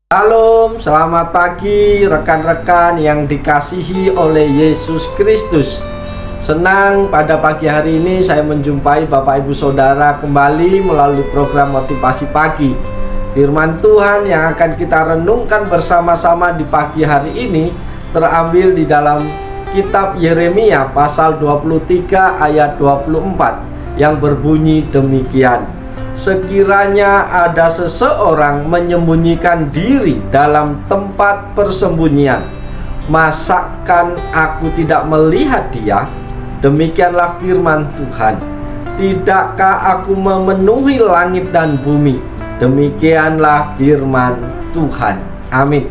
Shalom, selamat pagi rekan-rekan yang dikasihi oleh Yesus Kristus. Senang pada pagi hari ini saya menjumpai Bapak Ibu Saudara kembali melalui program Motivasi Pagi. Firman Tuhan yang akan kita renungkan bersama-sama di pagi hari ini terambil di dalam kitab Yeremia pasal 23 ayat 24 yang berbunyi demikian. Sekiranya ada seseorang menyembunyikan diri dalam tempat persembunyian, masakan aku tidak melihat dia? Demikianlah firman Tuhan. Tidakkah aku memenuhi langit dan bumi? Demikianlah firman Tuhan. Amin.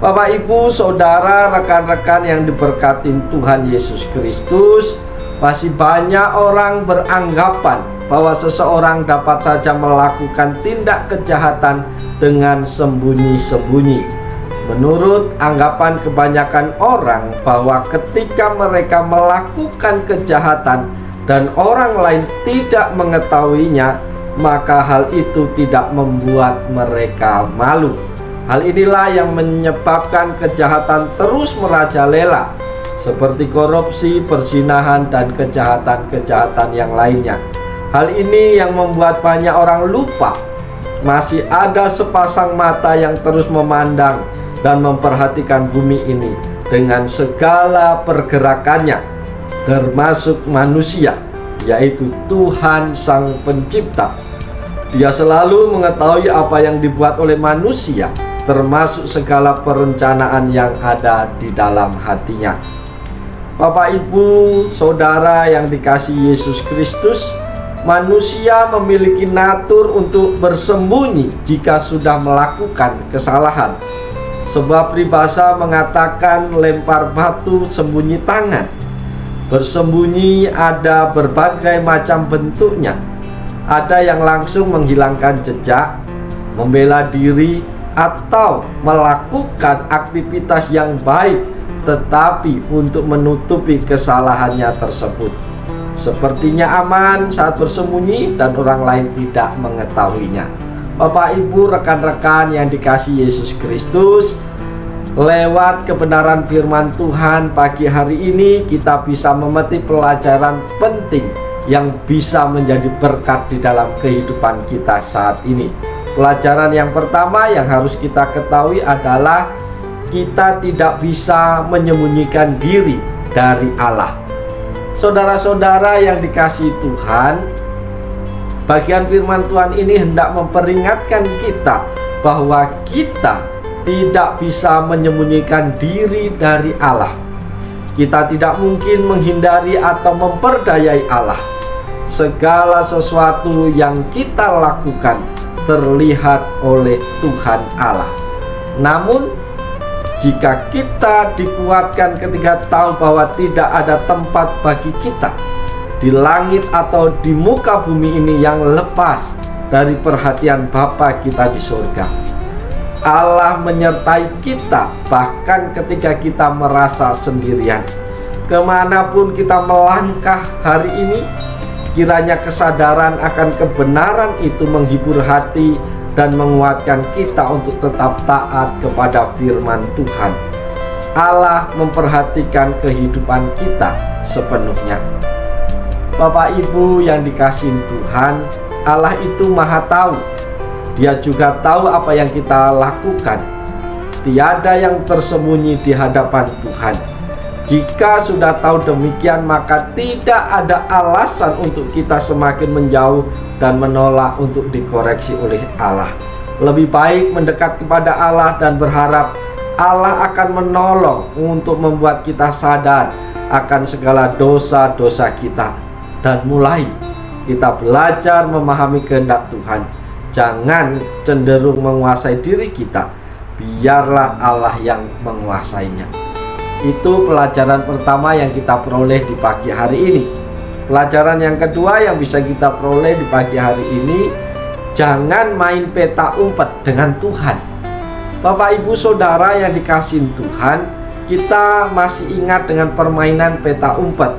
Bapak, Ibu, Saudara, rekan-rekan yang diberkati Tuhan Yesus Kristus, masih banyak orang beranggapan bahwa seseorang dapat saja melakukan tindak kejahatan dengan sembunyi-sembunyi. Menurut anggapan kebanyakan orang bahwa ketika mereka melakukan kejahatan dan orang lain tidak mengetahuinya, maka hal itu tidak membuat mereka malu. Hal inilah yang menyebabkan kejahatan terus merajalela, seperti korupsi, perzinahan, dan kejahatan-kejahatan yang lainnya. Hal ini yang membuat banyak orang lupa masih ada sepasang mata yang terus memandang dan memperhatikan bumi ini dengan segala pergerakannya, termasuk manusia, yaitu Tuhan Sang Pencipta. Dia selalu mengetahui apa yang dibuat oleh manusia, termasuk segala perencanaan yang ada di dalam hatinya. Bapak, Ibu, Saudara yang dikasihi Yesus Kristus, manusia memiliki natur untuk bersembunyi jika sudah melakukan kesalahan. Sebab peribahasa mengatakan lempar batu sembunyi tangan. Bersembunyi ada berbagai macam bentuknya. Ada yang langsung menghilangkan jejak, membela diri, atau melakukan aktivitas yang baik tetapi untuk menutupi kesalahannya tersebut. Sepertinya aman saat bersembunyi dan orang lain tidak mengetahuinya. Bapak, Ibu, rekan-rekan yang dikasihi Yesus Kristus, lewat kebenaran firman Tuhan pagi hari ini kita bisa memetik pelajaran penting yang bisa menjadi berkat di dalam kehidupan kita saat ini. Pelajaran yang pertama yang harus kita ketahui adalah kita tidak bisa menyembunyikan diri dari Allah. Saudara-saudara yang dikasihi Tuhan, bagian firman Tuhan ini hendak memperingatkan kita bahwa kita tidak bisa menyembunyikan diri dari Allah. Kita tidak mungkin menghindari atau memperdayai Allah. Segala sesuatu yang kita lakukan terlihat oleh Tuhan Allah. Namun jika kita dikuatkan ketika tahu bahwa tidak ada tempat bagi kita di langit atau di muka bumi ini yang lepas dari perhatian Bapa kita di surga. Allah menyertai kita bahkan ketika kita merasa sendirian. Kemanapun kita melangkah hari ini, kiranya kesadaran akan kebenaran itu menghibur hati dan menguatkan kita untuk tetap taat kepada firman Tuhan. Allah memperhatikan kehidupan kita sepenuhnya. Bapak, Ibu yang dikasihi Tuhan, Allah itu Maha Tahu. Dia juga tahu apa yang kita lakukan. Tiada yang tersembunyi di hadapan Tuhan. Jika sudah tahu demikian, maka tidak ada alasan untuk kita semakin menjauh dan menolak untuk dikoreksi oleh Allah. Lebih baik mendekat kepada Allah dan berharap Allah akan menolong untuk membuat kita sadar akan segala dosa-dosa kita dan mulai kita belajar memahami kehendak Tuhan. Jangan cenderung menguasai diri kita, biarlah Allah yang menguasainya. Itu pelajaran pertama yang kita peroleh di pagi hari ini. Pelajaran yang kedua yang bisa kita peroleh di pagi hari ini, jangan main peta umpet dengan Tuhan. Bapak, Ibu, Saudara yang dikasihi Tuhan, kita masih ingat dengan permainan peta umpet.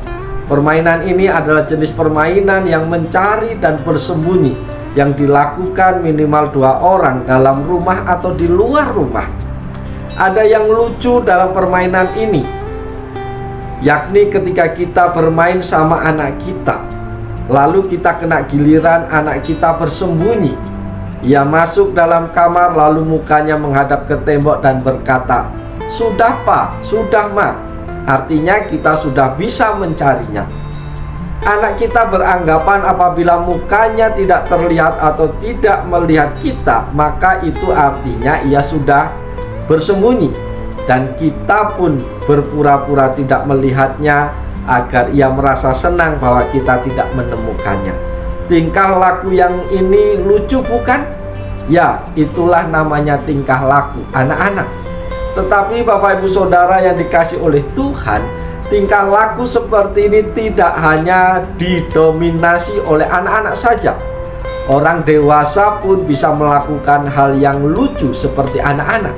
Permainan ini adalah jenis permainan yang mencari dan bersembunyi yang dilakukan minimal 2 orang dalam rumah atau di luar rumah. Ada yang lucu dalam permainan ini, yakni ketika kita bermain sama anak kita, lalu kita kena giliran anak kita bersembunyi. Ia masuk dalam kamar lalu mukanya menghadap ke tembok dan berkata, "Sudah Pak, sudah Ma." Artinya kita sudah bisa mencarinya. Anak kita beranggapan apabila mukanya tidak terlihat atau tidak melihat kita, maka itu artinya ia sudah bersembunyi. Dan kita pun berpura-pura tidak melihatnya agar ia merasa senang bahwa kita tidak menemukannya. Tingkah laku yang ini lucu bukan? Ya, itulah namanya tingkah laku anak-anak. Tetapi Bapak Ibu Saudara yang dikasihi oleh Tuhan, tingkah laku seperti ini tidak hanya didominasi oleh anak-anak saja. Orang dewasa pun bisa melakukan hal yang lucu seperti anak-anak.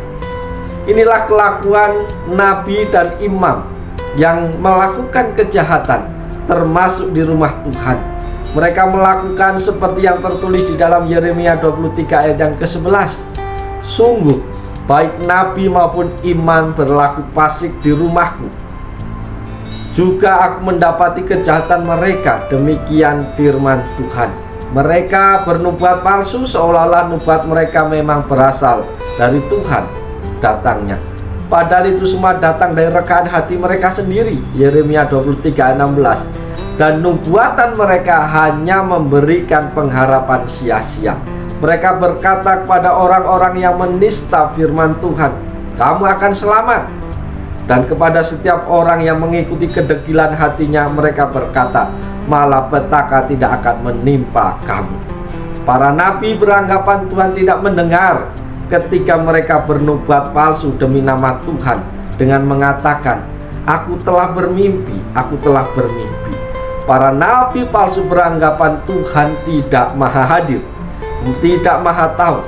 Inilah kelakuan nabi dan imam yang melakukan kejahatan, termasuk di rumah Tuhan. Mereka melakukan seperti yang tertulis di dalam Yeremia 23 ayat yang ke-11. Sungguh, baik nabi maupun imam berlaku fasik di rumahku. Juga aku mendapati kejahatan mereka, demikian firman Tuhan. Mereka bernubuat palsu seolah-olah nubuat mereka memang berasal dari Tuhan datangnya. Padahal itu semua datang dari rekaan hati mereka sendiri. Yeremia 23 ayat 16. Dan nubuatan mereka hanya memberikan pengharapan sia-sia. Mereka berkata kepada orang-orang yang menista firman Tuhan, "Kamu akan selamat." Dan kepada setiap orang yang mengikuti kedegilan hatinya, mereka berkata, "Malapetaka tidak akan menimpa kamu." Para nabi beranggapan Tuhan tidak mendengar ketika mereka bernubuat palsu demi nama Tuhan dengan mengatakan, "Aku telah bermimpi, aku telah bermimpi." Para nabi palsu beranggapan Tuhan tidak maha hadir, tidak maha tahu,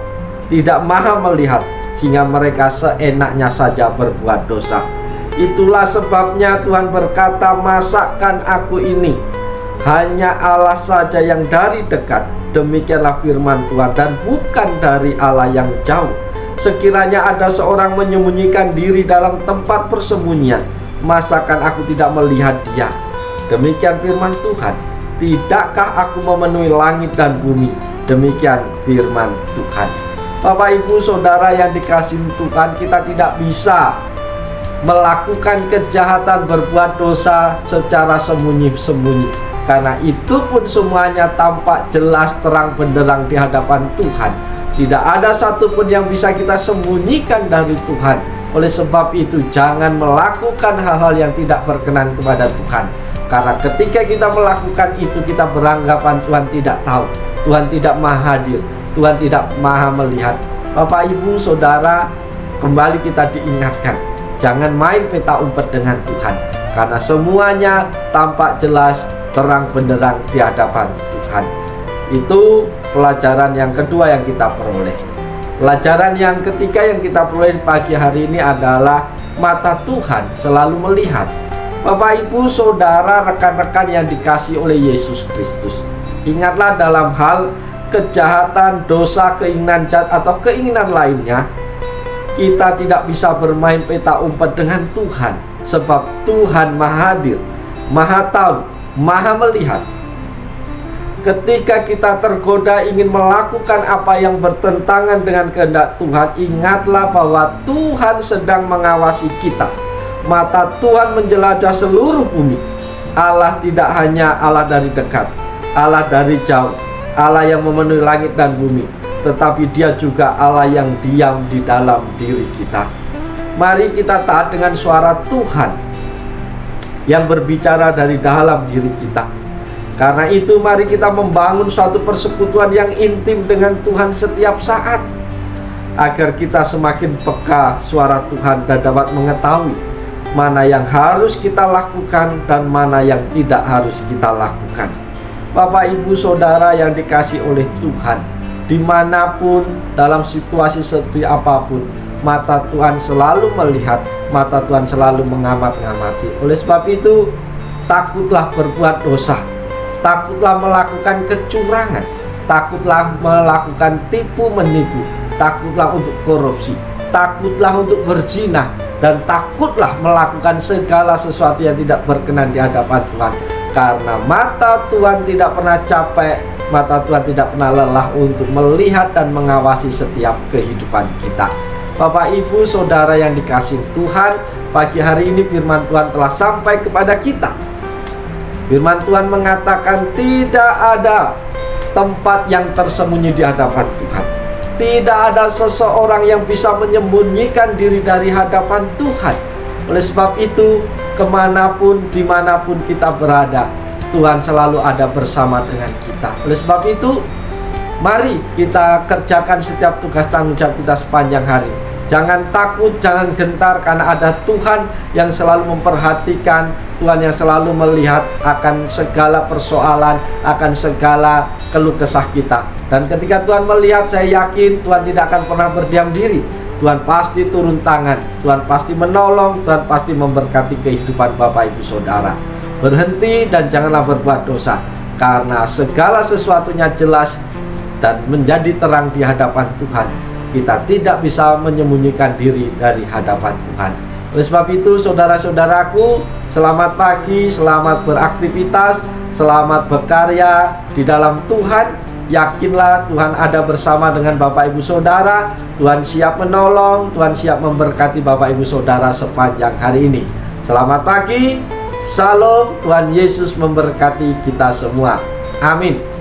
tidak maha melihat, sehingga mereka seenaknya saja berbuat dosa. Itulah sebabnya Tuhan berkata, "Masakan aku ini hanya Allah saja yang dari dekat." Demikianlah firman Tuhan, dan bukan dari Allah yang jauh. Sekiranya ada seorang menyembunyikan diri dalam tempat persembunyian, masakan aku tidak melihat dia? Demikian firman Tuhan. Tidakkah aku memenuhi langit dan bumi? Demikian firman Tuhan. Bapak Ibu Saudara yang dikasihi Tuhan, kita tidak bisa melakukan kejahatan, berbuat dosa secara sembunyi-sembunyi, karena itu pun semuanya tampak jelas terang benderang di hadapan Tuhan. Tidak ada satupun yang bisa kita sembunyikan dari Tuhan. Oleh sebab itu, jangan melakukan hal-hal yang tidak berkenan kepada Tuhan. Karena ketika kita melakukan itu, kita beranggapan Tuhan tidak tahu, Tuhan tidak maha hadir, Tuhan tidak maha melihat. Bapak Ibu Saudara, kembali kita diingatkan, jangan main peta umpet dengan Tuhan, karena semuanya tampak jelas terang benderang di hadapan Tuhan. Itu pelajaran yang kedua yang kita peroleh. Pelajaran yang ketiga yang kita peroleh pagi hari ini adalah mata Tuhan selalu melihat. Bapak Ibu Saudara, rekan-rekan yang dikasihi oleh Yesus Kristus, ingatlah dalam hal kejahatan, dosa, keinginan jahat atau keinginan lainnya, kita tidak bisa bermain peta umpet dengan Tuhan, sebab Tuhan maha hadir, maha tahu, maha melihat. Ketika kita tergoda ingin melakukan apa yang bertentangan dengan kehendak Tuhan, ingatlah bahwa Tuhan sedang mengawasi kita. Mata Tuhan menjelajah seluruh bumi. Allah tidak hanya Allah dari dekat, Allah dari jauh, Allah yang memenuhi langit dan bumi, tetapi Dia juga Allah yang diam di dalam diri kita. Mari kita taat dengan suara Tuhan yang berbicara dari dalam diri kita. Karena itu mari kita membangun suatu persekutuan yang intim dengan Tuhan setiap saat, agar kita semakin peka suara Tuhan dan dapat mengetahui mana yang harus kita lakukan dan mana yang tidak harus kita lakukan. Bapak Ibu Saudara yang dikasihi oleh Tuhan, dimanapun dalam situasi seperti apapun, mata Tuhan selalu melihat, mata Tuhan selalu mengamat-ngamati. Oleh sebab itu, takutlah berbuat dosa, takutlah melakukan kecurangan, takutlah melakukan tipu menipu, takutlah untuk korupsi, takutlah untuk berzina, dan takutlah melakukan segala sesuatu yang tidak berkenan di hadapan Tuhan. Karena mata Tuhan tidak pernah capek, mata Tuhan tidak pernah lelah untuk melihat dan mengawasi setiap kehidupan kita. Bapak, Ibu, Saudara yang dikasihi Tuhan, pagi hari ini firman Tuhan telah sampai kepada kita. Firman Tuhan mengatakan tidak ada tempat yang tersembunyi di hadapan Tuhan. Tidak ada seseorang yang bisa menyembunyikan diri dari hadapan Tuhan. Oleh sebab itu, kemanapun, dimanapun kita berada, Tuhan selalu ada bersama dengan kita. Oleh sebab itu, mari kita kerjakan setiap tugas tanggung jawab kita sepanjang hari. Jangan takut, jangan gentar, karena ada Tuhan yang selalu memperhatikan, Tuhan yang selalu melihat akan segala persoalan, akan segala keluh kesah kita. Dan ketika Tuhan melihat, saya yakin Tuhan tidak akan pernah berdiam diri. Tuhan pasti turun tangan, Tuhan pasti menolong, Tuhan pasti memberkati kehidupan Bapak Ibu Saudara. Berhenti dan janganlah berbuat dosa, karena segala sesuatunya jelas dan menjadi terang di hadapan Tuhan. Kita tidak bisa menyembunyikan diri dari hadapan Tuhan. Oleh sebab itu, saudara-saudaraku, selamat pagi, selamat beraktivitas, selamat berkarya di dalam Tuhan. Yakinlah Tuhan ada bersama dengan Bapak Ibu Saudara. Tuhan siap menolong, Tuhan siap memberkati Bapak Ibu Saudara sepanjang hari ini. Selamat pagi, Salam, Tuhan Yesus memberkati kita semua. Amin.